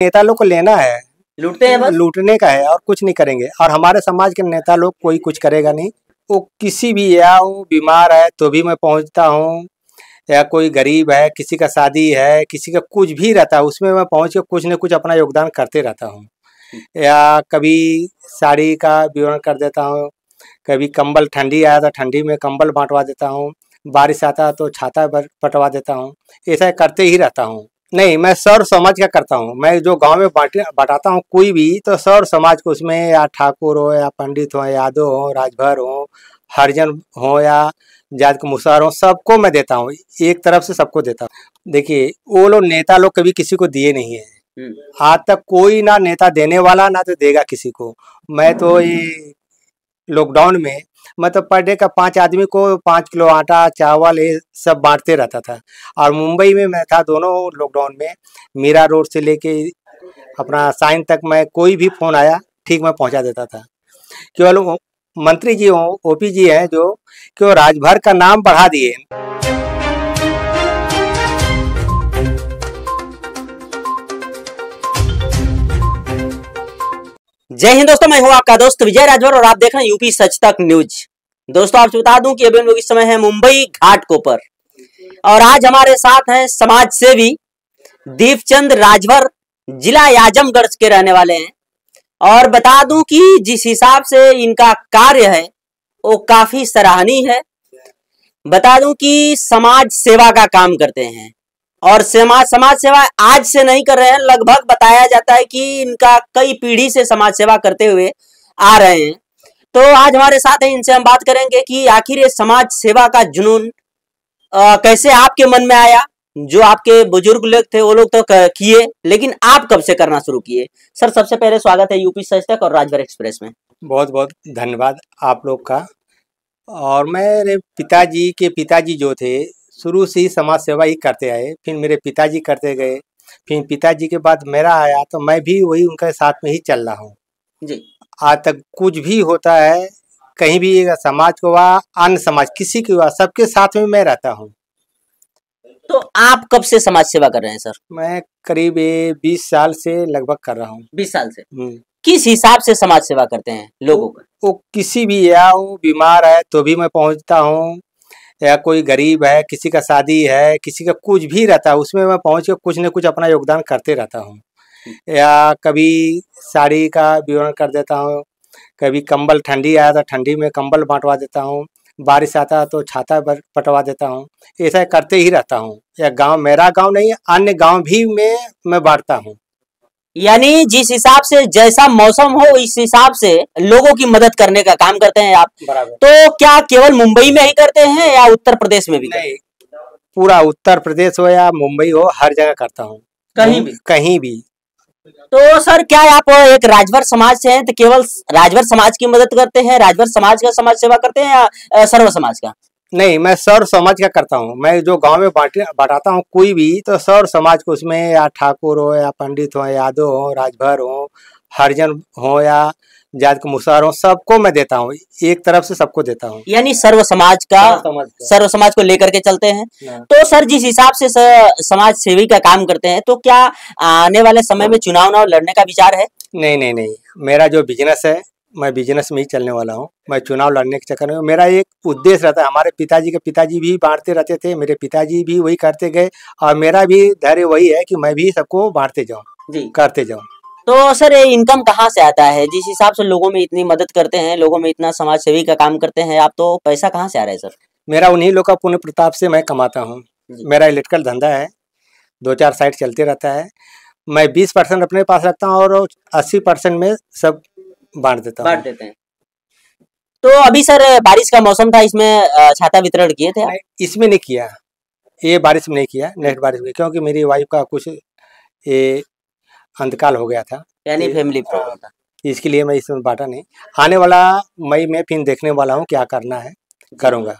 नेता लोग को लेना है, लूटते हैं बस। लूटने का है और कुछ नहीं करेंगे। और हमारे समाज के नेता लोग कोई कुछ करेगा नहीं। वो किसी भी, या वो बीमार है तो भी मैं पहुंचता हूँ, या कोई गरीब है, किसी का शादी है, किसी का कुछ भी रहता है, उसमें मैं पहुंच के कुछ न कुछ अपना योगदान करते रहता हूँ। या कभी साड़ी का वितरण कर देता हूँ, कभी कंबल, ठंडी आया तो ठंडी में कंबल बांटवा देता हूँ, बारिश आता है तो छाता बंटवा देता हूँ। ऐसा करते ही रहता हूँ। नहीं, मैं सर्व समाज का करता हूँ। मैं जो गांव में बांटाता हूँ कोई भी, तो सर्व समाज को, उसमें या ठाकुर हो, या पंडित हो, यादव हो, राजभर हो, हरिजन हो, या जात के मुसहर हो, सबको मैं देता हूँ। एक तरफ से सबको देता हूँ। देखिए, वो लोग नेता लोग कभी किसी को दिए नहीं है। आज तक कोई ना नेता देने वाला, ना तो देगा किसी को। मैं तो ये लॉकडाउन में मैं तो पर डे का 5 आदमी को 5 किलो आटा, चावल, ये सब बांटते रहता था। और मुंबई में मैं था दोनों लॉकडाउन में। मीरा रोड से लेके अपना साइन तक मैं, कोई भी फोन आया ठीक मैं पहुंचा देता था। केवल मंत्री जी हो, ओपी जी हैं जो केवल राजभर का नाम बढ़ा दिए। जय हिंद दोस्तों, मैं हूं आपका दोस्त विजय राजभर और आप देख रहे हैं यूपी सच तक न्यूज। दोस्तों, आपसे बता दूं कि अभी हम लोग इस समय हैं मुंबई घाटकोपर और आज हमारे साथ हैं समाज सेवी दीपचंद राजभर, जिला आजमगढ़ के रहने वाले हैं। और बता दूं कि जिस हिसाब से इनका कार्य है वो काफी सराहनीय है। बता दूं कि समाज सेवा का काम करते हैं और समाज सेवा आज से नहीं कर रहे हैं, लगभग बताया जाता है कि इनका कई पीढ़ी से समाज सेवा करते हुए आ रहे हैं। तो आज हमारे साथ हैं, इनसे हम बात करेंगे कि आखिर ये समाज सेवा का जुनून कैसे आपके मन में आया। जो आपके बुजुर्ग लोग थे वो लोग तो किए, लेकिन आप कब से करना शुरू किए? सर, सबसे पहले स्वागत है यूपी सच तक और राजभर एक्सप्रेस में। बहुत बहुत धन्यवाद आप लोग का। और मेरे पिताजी के पिताजी जो थे, शुरू से ही समाज सेवा ही करते आए। फिर मेरे पिताजी करते गए, फिर पिताजी के बाद मेरा आया, तो मैं भी वही उनके साथ में ही चल रहा हूँ जी। आज तक। कुछ भी होता है, कहीं भी समाज को हुआ, अन्य समाज किसी की हुआ, सबके साथ में मैं रहता हूँ। तो आप कब से समाज सेवा कर रहे हैं सर? मैं करीब 20 साल से लगभग कर रहा हूँ। 20 साल से। किस हिसाब से समाज सेवा करते हैं लोगों का? वो किसी भी, या वो बीमार है तो भी मैं पहुँचता हूँ, या कोई गरीब है, किसी का शादी है, किसी का कुछ भी रहता है, उसमें मैं पहुंच के कुछ न कुछ अपना योगदान करते रहता हूँ। या कभी साड़ी का वितरण कर देता हूँ, कभी कंबल, ठंडी आया तो ठंडी में कंबल बांटवा देता हूँ, बारिश आता है तो छाता बंटवा देता हूँ। ऐसा करते ही रहता हूँ। या गांव, मेरा गांव नहीं, अन्य गांव भी में मैं बांटता हूँ। यानी जिस हिसाब से जैसा मौसम हो इस हिसाब से लोगों की मदद करने का काम करते हैं आप। बराबर। तो क्या केवल मुंबई में ही करते हैं या उत्तर प्रदेश में भी? नहीं, पूरा उत्तर प्रदेश हो या मुंबई हो, हर जगह करता हूँ। कहीं भी? कहीं भी। तो सर, क्या आप एक राजभर समाज से हैं तो केवल राजभर समाज की मदद करते हैं, राजभर समाज का समाज सेवा करते हैं, या सर्व समाज का? नहीं, मैं सर्व समाज का करता हूँ। मैं जो गांव में बांटाता हूँ कोई भी, तो सर्व समाज को, उसमें या ठाकुर हो, या पंडित हो, यादव हो, राजभर हो, हरिजन हो, या जात के मुसहर हो, सबको मैं देता हूँ। एक तरफ से सबको देता हूँ। यानी सर्व समाज को लेकर के चलते हैं। तो सर, जिस हिसाब से समाज सेवी का काम करते हैं, तो क्या आने वाले समय में चुनाव लड़ने का विचार है? नहीं नहीं नहीं, मेरा जो बिजनेस है, मैं बिजनेस में ही चलने वाला हूँ। मैं चुनाव लड़ने के चक्कर में, मेरा एक उद्देश्य रहता है। हमारे पिताजी के पिताजी भी बांटते रहते थे, मेरे पिताजी भी वही करते गए, और मेरा भी धैर्य वही है कि मैं भी सबको बांटते जाऊँ, करते जाऊँ। तो सर, ये इनकम कहाँ से आता है? जिस हिसाब से लोगों में इतनी मदद करते हैं, लोगों में इतना समाज सेवी का काम करते हैं आप, तो पैसा कहाँ से आ रहा है सर? मेरा उन्हीं लोग का पुण्य प्रताप से मैं कमाता हूँ। मेरा इलेक्ट्रिकल धंधा है, 2-4 साइट चलते रहता है। मैं 20% अपने पास रखता हूँ और 80% में सब बांट देता हूँ। देते हैं। तो अभी सर बारिश का मौसम था, इसमें छाता वितरण किए थे आप? इसमें नहीं किया, ये बारिश में नहीं किया, नेक्स्ट बारिश में, क्योंकि मेरी वाइफ का कुछ ये अंतकाल हो गया था, यानी फैमिली प्रॉब्लम था, इसके लिए मैं इसमें बांटा नहीं। आने वाला मई में फिर देखने वाला हूँ क्या करना है, करूँगा।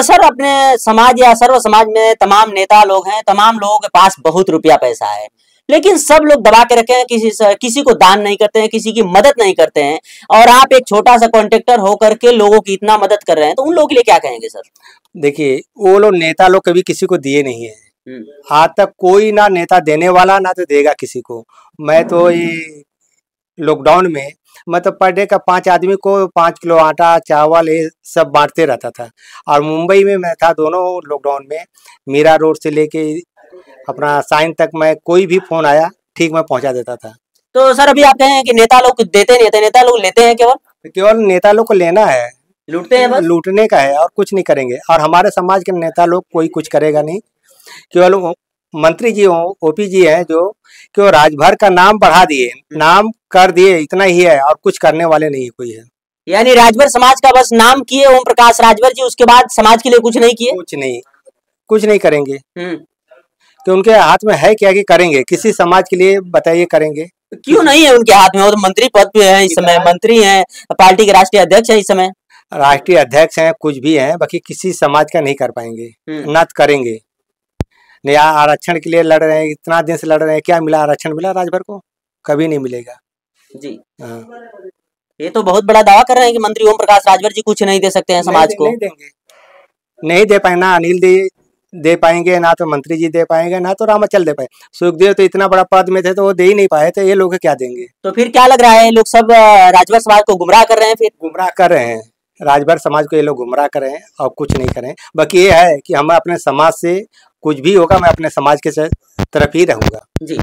सर, अपने समाज या सर्व समाज में तमाम नेता लोग हैं, तमाम लोगों के पास बहुत रुपया पैसा है, लेकिन सब लोग दबा के रखे हैं, किसी को दान नहीं करते हैं, किसी की मदद नहीं करते हैं। और आप एक छोटा सा कॉन्ट्रैक्टर होकर के लोगों की इतना मदद कर रहे हैं, तो उन लोगों के लिए क्या कहेंगे सर? देखिए, वो लोग नेता लोग कभी किसी को दिए नहीं है। आज तक कोई ना नेता देने वाला ना तो देगा किसी को। मैं तो ये लॉकडाउन में मतलब पर डे का 5 आदमी को 5 किलो आटा चावल ये सब बांटते रहता था। और मुंबई में मैं था दोनों लॉकडाउन में, मीरा रोड से लेके अपना साइन तक मैं कोई भी फोन आया ठीक मैं पहुंचा देता था। तो सर अभी आप कहे हैं कि नेता लोग देते नहीं थे, नेता लोग लेते हैं, केवल नेता लोग को लेना है, लूटते हैं बस। लूटने का है और कुछ नहीं करेंगे। और हमारे समाज के नेता लोग कोई कुछ करेगा नहीं। केवल मंत्री जी ओपी जी हैं जो केवल राजभर का नाम बढ़ा दिए, नाम कर दिए, इतना ही है और कुछ करने वाले नहीं कोई है। यानी राजभर समाज का बस नाम किए ओम प्रकाश राजभर जी, उसके बाद समाज के लिए कुछ नहीं किए, कुछ नहीं करेंगे। तो उनके हाथ में है क्या कि करेंगे किसी समाज के लिए, बताइए करेंगे? क्यों नहीं है उनके हाथ में? वो तो मंत्री पद पे है इस समय, मंत्री हैं, पार्टी के राष्ट्रीय अध्यक्ष है इस समय। राष्ट्रीय अध्यक्ष हैं, कुछ भी हैं, बाकी किसी समाज का नहीं कर पाएंगे, ना करेंगे। नहीं आरक्षण के लिए लड़ रहे हैं, इतना दिन से लड़ रहे हैं, क्या मिला? आरक्षण मिला राजभर को? कभी नहीं मिलेगा जी। ये तो बहुत बड़ा दावा कर रहे हैं कि मंत्री ओम प्रकाश राजभर जी कुछ नहीं दे सकते हैं समाज को। नहीं देंगे, नहीं दे पाए ना अनिल दे पाएंगे, ना तो मंत्री जी दे पाएंगे, ना तो रामाचल दे पाए। सुखदेव तो इतना बड़ा पद में थे तो वो दे ही नहीं पाए, तो ये लोग क्या देंगे? तो फिर क्या लग रहा है, लोग सब राजभर समाज को गुमराह कर रहे हैं? फिर गुमराह कर रहे हैं राजभर समाज को, ये लोग गुमराह कर रहे हैं और कुछ नहीं करें। बाकी ये है कि हम अपने समाज से कुछ भी होगा, मैं अपने समाज के तरफ ही रहूंगा जी।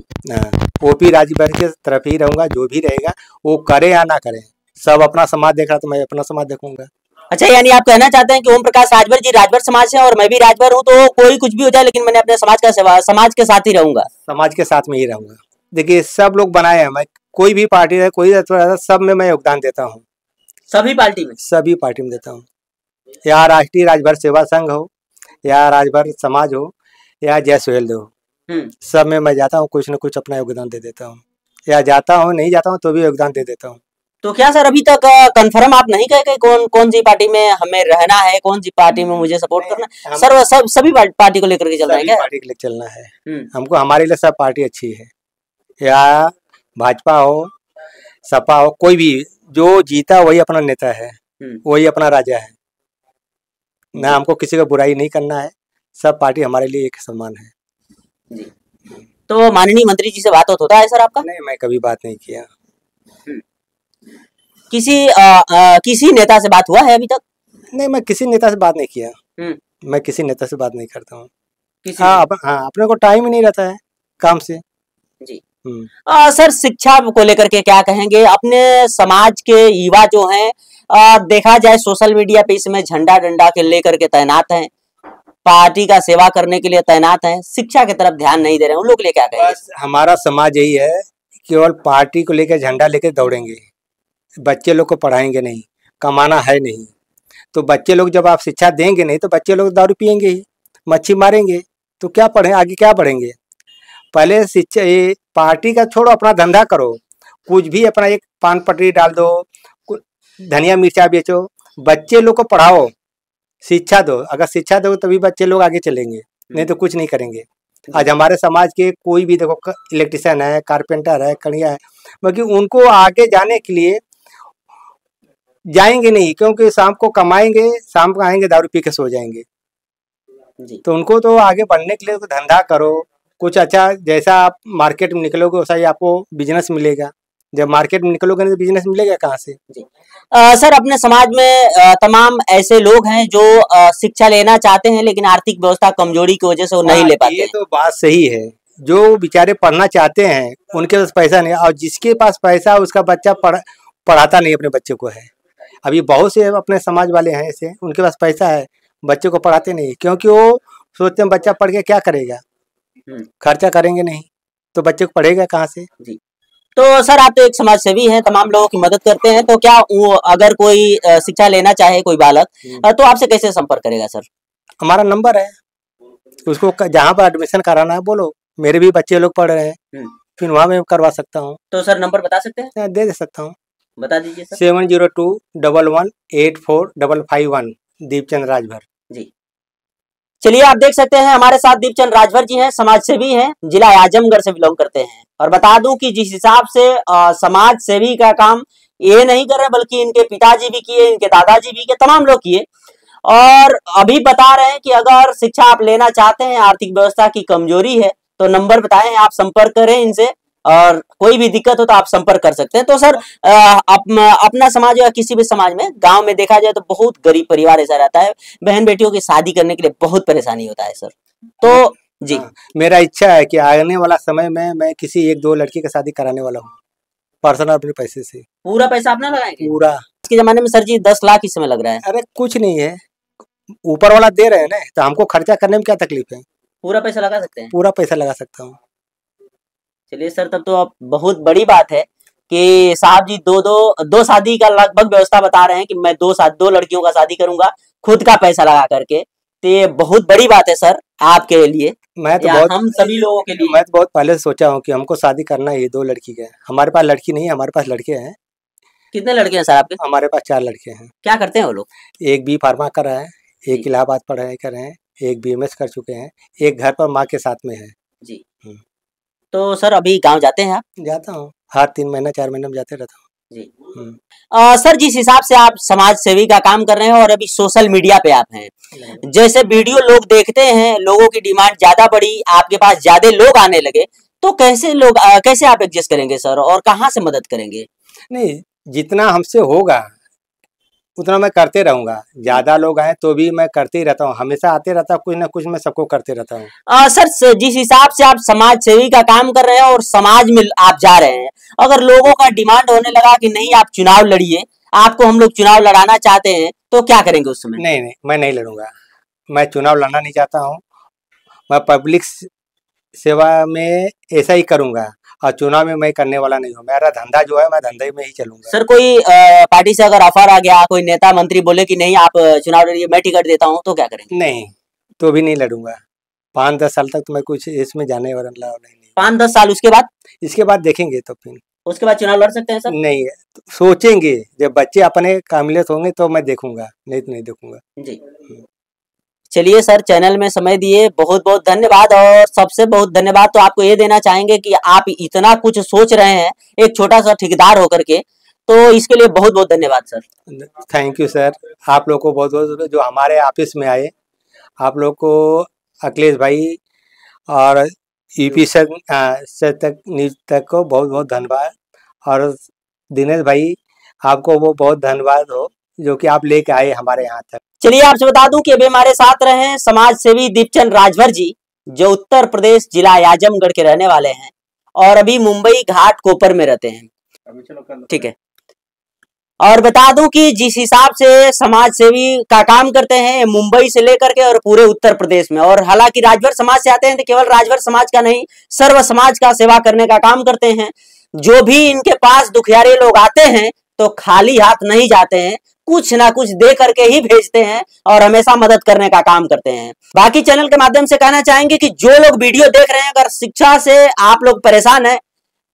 ओपी राजभर के तरफ ही रहूंगा, जो भी रहेगा वो करे या ना करे, सब अपना समाज देख रहा तो मैं अपना समाज देखूंगा। अच्छा, यानी आप कहना चाहते हैं कि ओम प्रकाश राजभर जी राजभर समाज से और मैं भी राजभर हूँ, तो कोई कुछ भी हो जाए लेकिन मैंने अपने समाज का सेवा, समाज के साथ ही रहूंगा, समाज के साथ में ही रहूंगा। देखिए सब लोग बनाए हैं, मैं कोई भी पार्टी है, कोई सब में मैं योगदान देता हूँ, सभी पार्टी में देता हूँ। या राष्ट्रीय राजभर सेवा संघ हो, या राजभर समाज हो, या जय सुहेल हो, सब में मैं जाता हूँ, कुछ न कुछ अपना योगदान दे देता हूँ। या जाता हूँ, नहीं जाता हूँ तो भी योगदान दे देता हूँ। तो क्या सर अभी तक कंफर्म आप नहीं कहे कौन सी पार्टी में हमें रहना है, कौन सी पार्टी में मुझे सपोर्ट करना है? सर सभी पार्टी को लेकर के चलना है क्या? पार्टी के लिए चलना है हमको, हमारे लिए सब पार्टी अच्छी है। या भाजपा हो, सपा हो, कोई भी जो जीता वही अपना नेता है, वही अपना राजा है ना। हमको किसी का बुराई नहीं करना है, सब पार्टी हमारे लिए एक समान है जी। तो माननीय मंत्री जी से बात होता है सर आपका? नहीं, मैं कभी बात नहीं किया। किसी नेता से बात हुआ है अभी तक? नहीं, मैं किसी नेता से बात नहीं किया। मैं किसी नेता से बात नहीं करता हूँ। अपने को टाइम ही नहीं रहता है काम से जी। सर शिक्षा को लेकर के क्या कहेंगे? अपने समाज के युवा जो हैं, देखा जाए सोशल मीडिया पे इसमें झंडा डंडा के लेकर के तैनात हैं, पार्टी का सेवा करने के लिए तैनात हैं, शिक्षा की तरफ ध्यान नहीं दे रहे हैं, उन लोग के लिए क्या कहेंगे? बस हमारा समाज यही है, केवल पार्टी को लेकर झंडा लेकर दौड़ेंगे, बच्चे लोग को पढ़ाएंगे नहीं, कमाना है नहीं। तो बच्चे लोग जब आप शिक्षा देंगे नहीं तो बच्चे लोग दारू पियेंगे ही, मच्छी मारेंगे, तो क्या पढ़े, आगे क्या बढ़ेंगे? पहले शिक्षा, ये पार्टी का छोड़ो, अपना धंधा करो, कुछ भी अपना एक पान पटरी डाल दो, धनिया मिर्चा बेचो, बच्चे लोग को पढ़ाओ, शिक्षा दो। अगर शिक्षा दो तभी बच्चे लोग आगे चलेंगे, नहीं तो कुछ नहीं करेंगे। आज हमारे समाज के कोई भी देखो, इलेक्ट्रिशियन है, कारपेंटर है, कड़िया है, बाकी उनको आगे जाने के लिए जाएंगे नहीं, क्योंकि शाम को कमाएंगे, शाम को आएंगे दारू पी के सो जाएंगे जी। तो उनको तो आगे बढ़ने के लिए तो धंधा करो, कुछ अच्छा, जैसा आप मार्केट में निकलोगे वैसा ही आपको बिजनेस मिलेगा। जब मार्केट में निकलोगे नहीं तो बिजनेस मिलेगा कहाँ से जी। सर अपने समाज में तमाम ऐसे लोग हैं जो शिक्षा लेना चाहते हैं लेकिन आर्थिक व्यवस्था कमजोरी की वजह से वो नहीं ले पाते। ये तो बात सही है, जो बेचारे पढ़ना चाहते हैं उनके पास पैसा नहीं, और जिसके पास पैसा उसका बच्चा पढ़ाता नहीं अपने बच्चे को है। अभी बहुत से अपने समाज वाले हैं ऐसे, उनके पास पैसा है, बच्चे को पढ़ाते नहीं, क्योंकि वो सोचते हैं बच्चा पढ़ के क्या करेगा, खर्चा करेंगे नहीं तो बच्चे को पढ़ेगा कहाँ से जी। तो सर आप तो एक समाज सेवी हैं, तमाम लोगों की मदद करते हैं, तो क्या अगर कोई शिक्षा लेना चाहे कोई बालक, तो आपसे कैसे संपर्क करेगा सर? हमारा नंबर है, उसको जहाँ पर एडमिशन कराना है बोलो, मेरे भी बच्चे लोग पढ़ रहे हैं, फिर वहाँ में करवा सकता हूँ। तो सर नंबर बता सकते हैं? दे सकता हूँ, बता दीजिए सर। 7021184551 दीपचंद राजभर जी। चलिए आप देख सकते हैं हमारे साथ दीपचंद राजभर जी हैं, समाज सेवी हैं, जिला आजमगढ़ से बिलोंग करते हैं। और बता दूं कि जिस हिसाब से समाज सेवी का काम ये नहीं कर रहे बल्कि इनके पिताजी भी किए, इनके दादाजी भी किए, तमाम लोग किए, और अभी बता रहे हैं कि अगर शिक्षा आप लेना चाहते हैं, आर्थिक व्यवस्था की कमजोरी है तो नंबर बताएं, आप संपर्क करें इनसे, और कोई भी दिक्कत हो तो आप संपर्क कर सकते हैं। तो सर अपना समाज या किसी भी समाज में, गांव में देखा जाए तो बहुत गरीब परिवार ऐसा रहता है, बहन बेटियों की शादी करने के लिए बहुत परेशानी होता है सर। तो जी मेरा इच्छा है कि आने वाला समय में मैं किसी 1-2 लड़की का शादी कराने वाला हूँ, पर्सनल अपने पैसे से। पूरा पैसा अपना लगाएंगे? पूरा। आज के जमाने में सर जी 10 लाख इस समय लग रहा है। अरे कुछ नहीं है, ऊपर वाला दे रहे हैं ना, तो हमको खर्चा करने में क्या तकलीफ है। पूरा पैसा लगा सकते हैं? पूरा पैसा लगा सकता हूँ। चलिए सर, तब तो अब बहुत बड़ी बात है कि साहब जी दो शादी का लगभग व्यवस्था बता रहे हैं कि मैं दो लड़कियों का शादी करूंगा खुद का पैसा लगा करके। तो ये बहुत बड़ी बात है सर आपके लिए, मैं तो हम सभी लोगों के लिए। मैं तो बहुत पहले से सोचा हूँ कि हमको शादी करना है 2 लड़की के। हमारे पास लड़की नहीं है, हमारे पास लड़के हैं। कितने लड़के हैं सर आपके? हमारे पास 4 लड़के हैं। क्या करते हैं वो लोग? एक B फार्मा कर रहा है, एक इलाहाबाद पढ़ाई कर रहे हैं, एक BMS कर चुके हैं, एक घर पर माँ के साथ में है जी। तो सर अभी गांव जाते हैं आप? जाता हूँ, हर 3 महीना 4 महीने में जाते रहता हूँ जी। सर जिस हिसाब से आप समाज सेवी का काम कर रहे हैं और अभी सोशल मीडिया पे आप हैं, जैसे वीडियो लोग देखते हैं, लोगों की डिमांड ज्यादा बढ़ी, आपके पास ज्यादा लोग आने लगे, तो कैसे आप एडजस्ट करेंगे सर, और कहाँ से मदद करेंगे? नहीं, जितना हमसे होगा उतना मैं करते रहूंगा। ज्यादा लोग आए तो भी मैं करते ही रहता हूँ, हमेशा आते रहता हूँ, कुछ ना कुछ मैं सबको करते रहता हूँ। सर जिस हिसाब से आप समाज सेवी का काम कर रहे हैं और समाज में आप जा रहे हैं, अगर लोगों का डिमांड होने लगा कि नहीं आप चुनाव लड़िए, आपको हम लोग चुनाव लड़ाना चाहते हैं, तो क्या करेंगे उस समय? नहीं, मैं नहीं लड़ूंगा। मैं चुनाव लड़ना नहीं चाहता हूँ। मैं पब्लिक सेवा में ऐसा ही करूंगा, और चुनाव में मैं करने वाला नहीं हूँ। मेरा धंधा जो है, मैं धंधे में ही चलूंगा। सर कोई पार्टी से अगर ऑफर आ गया, कोई नेता मंत्री बोले कि नहीं आप चुनाव लड़िए, मैं टिकट देता हूँ, तो क्या करेंगे? नहीं, तो भी नहीं लड़ूंगा। 5-10 साल तक तो मैं कुछ इसमें जाने वाला नहीं। 5-10 साल उसके बाद? इसके बाद देखेंगे, तो फिर उसके बाद चुनाव लड़ सकते हैं सर? नहीं, सोचेंगे जब बच्चे अपने काबिलियत होंगे तो मैं देखूंगा, नहीं तो नहीं देखूंगा जी। चलिए सर, चैनल में समय दिए बहुत बहुत धन्यवाद। और सबसे बहुत धन्यवाद तो आपको ये देना चाहेंगे कि आप इतना कुछ सोच रहे हैं एक छोटा सा ठेकेदार होकर के, तो इसके लिए बहुत बहुत धन्यवाद सर। थैंक यू सर, आप लोग को बहुत बहुत, जो हमारे ऑफिस में आए, आप लोग को, अखिलेश भाई और यूपी से तक न्यूज तक को बहुत बहुत धन्यवाद, और दिनेश भाई आपको वो बहुत धन्यवाद हो जो कि आप लेके आए हमारे यहाँ तक। चलिए आपसे बता दूं कि अभी हमारे साथ रहे हैं समाज सेवी दीपचंद राजभर जी, जो उत्तर प्रदेश जिला आजमगढ़ के रहने वाले हैं और अभी मुंबई घाट कोपर में रहते हैं। ठीक है। और बता दूं कि जिस हिसाब से समाज सेवी का काम करते हैं मुंबई से लेकर के और पूरे उत्तर प्रदेश में, और हालांकि राजभर समाज से आते हैं तो केवल राजभर समाज का नहीं, सर्व समाज का सेवा करने का काम करते हैं। जो भी इनके पास दुखियारे लोग आते हैं तो खाली हाथ नहीं जाते हैं, कुछ ना कुछ दे करके ही भेजते हैं और हमेशा मदद करने का काम करते हैं। बाकी चैनल के माध्यम से कहना चाहेंगे कि जो लोग वीडियो देख रहे हैं, अगर शिक्षा से आप लोग परेशान हैं,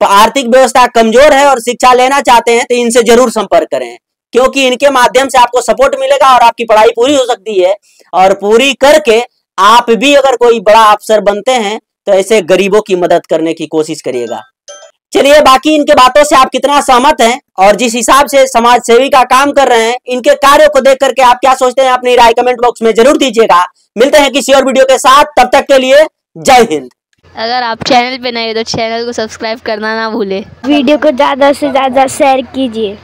तो आर्थिक व्यवस्था कमजोर है और शिक्षा लेना चाहते हैं, तो इनसे जरूर संपर्क करें, क्योंकि इनके माध्यम से आपको सपोर्ट मिलेगा और आपकी पढ़ाई पूरी हो सकती है। और पूरी करके आप भी अगर कोई बड़ा अफसर बनते हैं तो ऐसे गरीबों की मदद करने की कोशिश करिएगा। चलिए, बाकी इनके बातों से आप कितना सहमत हैं और जिस हिसाब से समाज सेवी का काम कर रहे हैं, इनके कार्यों को देख करके आप क्या सोचते हैं, अपनी राय कमेंट बॉक्स में जरूर दीजिएगा। मिलते हैं किसी और वीडियो के साथ, तब तक के लिए जय हिंद। अगर आप चैनल पे नए हो तो चैनल को सब्सक्राइब करना ना भूले। वीडियो को ज़्यादा से ज़्यादा शेयर कीजिए।